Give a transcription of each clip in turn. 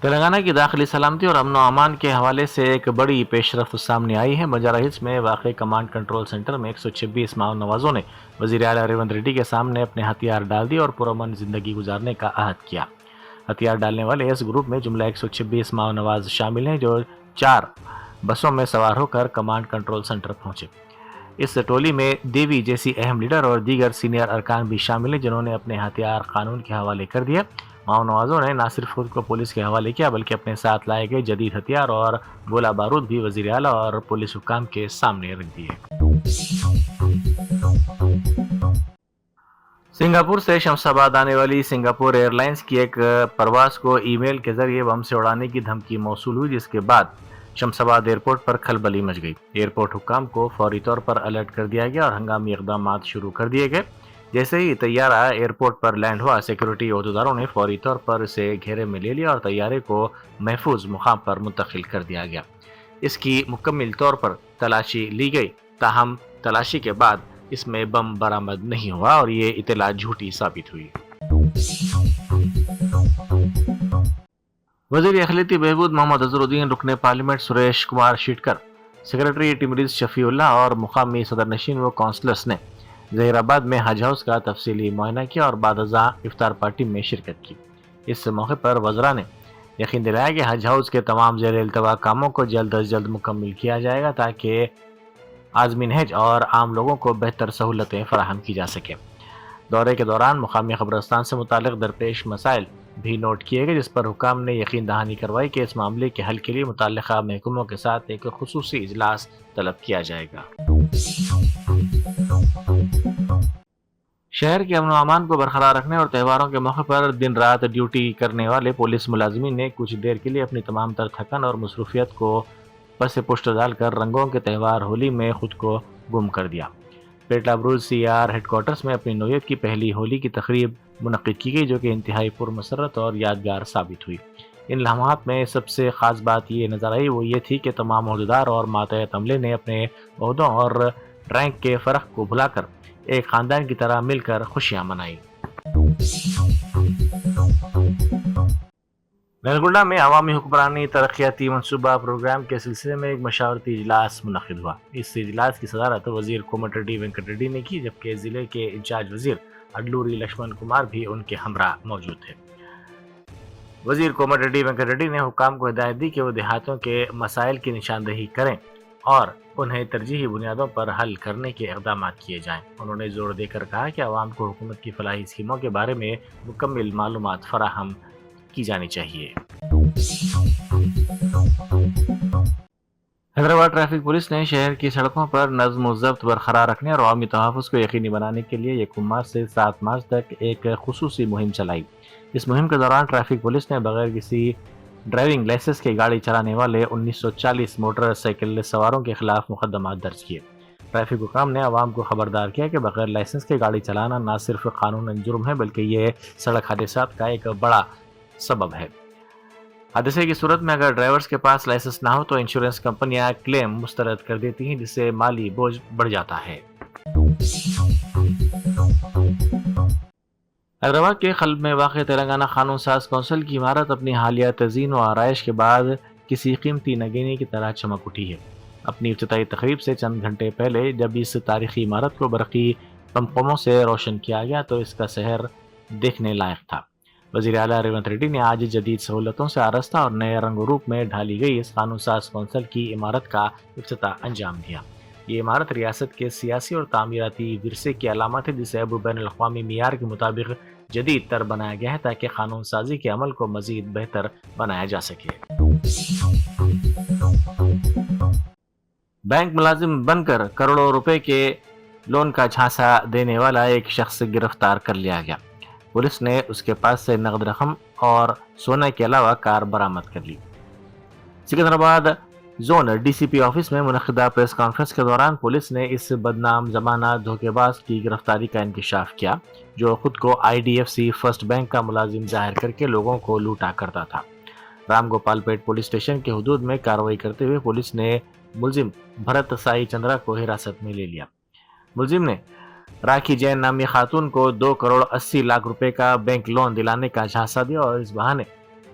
تلنگانہ کی داخلی سلامتی اور امن و امان کے حوالے سے ایک بڑی پیش رفت سامنے آئی ہے۔ بنجارہ ہلز میں واقع کمانڈ کنٹرول سینٹر میں 126 ماؤ نوازوں نے وزیر اعلیٰ ریونت ریڈی کے سامنے اپنے ہتھیار ڈال دیے اور پرامن زندگی گزارنے کا عہد کیا۔ ہتھیار ڈالنے والے اس گروپ میں جملہ 126 ماؤ نواز شامل ہیں، جو 4 بسوں میں سوار ہو کر کمانڈ کنٹرول سینٹر پہنچے۔ اس ٹولی میں دیوی جیسی اہم لیڈر اور دیگر سینئر ارکان بھی شامل ہیں، جنہوں نے اپنے ہتھیار قانون کے حوالے کر دیے۔ ماؤ نوازوں نے نہ صرف خود کو پولیس کے حوالے کیا، بلکہ اپنے ساتھ لائے گئے جدید ہتھیار اور گولہ بارود بھی وزیر اعلیٰ اور پولیس حکام کے سامنے رکھ دیے۔ سنگاپور سے شمس آباد آنے والی سنگاپور ایئر لائنز کی ایک پرواز کو ای میل کے ذریعے بم سے اڑانے کی دھمکی موصول ہوئی، جس کے بعد شمس آباد ایئرپورٹ پر کھلبلی مچ گئی۔ ایئرپورٹ حکام کو فوری طور پر الرٹ کر دیا گیا اور ہنگامی اقدامات شروع کر دیے گئے۔ جیسے ہی طیارہ ایئرپورٹ پر لینڈ ہوا، سیکورٹی عہدیداروں نے فوری طور پر اسے گھیرے میں لے لیا اور طیارے کو محفوظ مقام پر منتقل کر دیا گیا۔ اس کی مکمل طور پر تلاشی لی گئی، تاہم تلاشی کے بعد اس میں بم برآمد نہیں ہوا اور یہ اطلاع جھوٹی ثابت ہوئی۔ وزیر اقلیتی بہبود محمد اظہرالدین، رکن پارلیمنٹ سریش کمار شیٹکر، سیکرٹری ٹیمریز شفیع اللہ اور مقامی صدر نشین و کونسلرز نے ظہیر آباد میں حج ہاؤس کا تفصیلی معائنہ کیا اور بعد ازاں افطار پارٹی میں شرکت کی۔ اس موقع پر وزراء نے یقین دلایا کہ حج ہاؤس کے تمام زیر التواء کاموں کو جلد از جلد مکمل کیا جائے گا، تاکہ عازمین حج اور عام لوگوں کو بہتر سہولتیں فراہم کی جا سکیں۔ دورے کے دوران مقامی قبرستان سے متعلق درپیش مسائل بھی نوٹ کیے گئے، جس پر حکام نے یقین دہانی کروائی کہ اس معاملے کے حل کے لیے متعلقہ محکموں کے ساتھ ایک خصوصی اجلاس طلب کیا جائے گا۔ شہر کے امن و امان کو برقرار رکھنے اور تہواروں کے موقع پر دن رات ڈیوٹی کرنے والے پولیس ملازمین نے کچھ دیر کے لیے اپنی تمام تر تھکن اور مصروفیت کو پس پشت ڈال کر رنگوں کے تہوار ہولی میں خود کو گم کر دیا۔ پیٹلا بروز سی آر ہیڈ کوارٹرز میں اپنی نوعیت کی پہلی ہولی کی تقریب منعقد کی گئی، جو کہ انتہائی پرمسرت اور یادگار ثابت ہوئی۔ ان لمحات میں سب سے خاص بات یہ نظر آئی، وہ یہ تھی کہ تمام عہدیدار اور ماتحت عملے نے اپنے عہدوں اور رینک کے فرق کو بھلا کر ایک خاندان کی طرح مل کر خوشیاں منائیں۔ نلگنڈا میں عوامی حکمرانی ترقیاتی منصوبہ پروگرام کے سلسلے میں ایک مشاورتی اجلاس منعقد ہوا۔ اس اجلاس کی صدارت وزیر کومٹ ریڈی وینکٹ ریڈی نے کی، جبکہ ضلع کے انچارج وزیر اڈلوری لکشمن کمار بھی ان کے ہمراہ موجود تھے۔ وزیر کومٹ ریڈی وینکٹ ریڈی نے حکام کو ہدایت دی کہ وہ دیہاتوں کے مسائل کی نشاندہی کریں اور انہیں ترجیحی بنیادوں پر حل کرنے کے اقدامات کیے جائیں۔ انہوں نے زور دے کر کہا کہ عوام کو حکومت کی فلاحی اسکیموں کے بارے میں مکمل معلومات فراہم کی جانی چاہیے۔ حیدرآباد ٹریفک پولیس نے شہر کی سڑکوں پر نظم و ضبط برقرار رکھنے اور عوامی تحفظ کو یقینی بنانے کے لیے 1 مارچ سے 7 مارچ تک ایک خصوصی مہم چلائی۔ اس مہم کے دوران ٹریفک پولیس نے بغیر کسی ڈرائیونگ لائسنس کے گاڑی چلانے والے 1940 موٹر سائیکل سواروں کے خلاف مقدمات درج کیے۔ ٹریفک حکام نے عوام کو خبردار کیا کہ بغیر لائسنس کے گاڑی چلانا نہ صرف قانوناً جرم ہے، بلکہ یہ سڑک حادثات کا ایک بڑا سبب ہے۔ حادثے کی صورت میں اگر ڈرائیورز کے پاس لائسنس نہ ہو تو انشورنس کمپنیاں کلیم مسترد کر دیتی ہیں، جس سے مالی بوجھ بڑھ جاتا ہے۔ حیدرآباد کے قلب میں واقع تلنگانہ قانون ساز کونسل کی عمارت اپنی حالیہ تزئین و آرائش کے بعد کسی قیمتی نگینے کی طرح چمک اٹھی ہے۔ اپنی افتتاحی تقریب سے چند گھنٹے پہلے جب اس تاریخی عمارت کو برقی پمپموں سے روشن کیا گیا تو اس کا سحر دیکھنے لائق تھا۔ وزیر اعلیٰ ریونت ریڈی نے آج جدید سہولتوں سے آراستہ اور نئے رنگ و روپ میں ڈھالی گئی اس قانون ساز کونسل کی عمارت کا افتتاح انجام دیا۔ یہ عمارت ریاست کے سیاسی اور تعمیراتی ورثے کی علامت ہے، جسے اب بین الاقوامی معیار کے مطابق جدید تر بنایا گیا ہے تاکہ قانون سازی کے عمل کو مزید بہتر بنایا جا سکے۔ بینک ملازم بن کر کروڑوں روپے کے لون کا جھانسا دینے والا ایک شخص گرفتار کر لیا گیا۔ پولیس نے اس کے پاس سے نقد رقم اور سونے کے علاوہ کار برآمد کر لی۔ Secunderabad zone D C P office میں منعقدہ پریس کانفرنس کے دوران پولیس نے اس بدنام زمانہ دھوکے باز کی گرفتاری کا انکشاف کیا، جو خود کو IDFC فرسٹ بینک کا ملازم ظاہر کر کے لوگوں کو لوٹا کرتا تھا۔ رام گوپال پیٹ پولیس اسٹیشن کے حدود میں کارروائی کرتے ہوئے پولیس نے ملزم بھرت سائی چندرا کو حراست میں لے لیا۔ ملزم نے راکھی جین نامی خاتون کو 2 کروڑ 80 لاکھ روپے کا بینک لون دلانے کا جھانسا دیا اور اس بہانے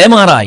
MRI,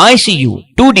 ICU, 2D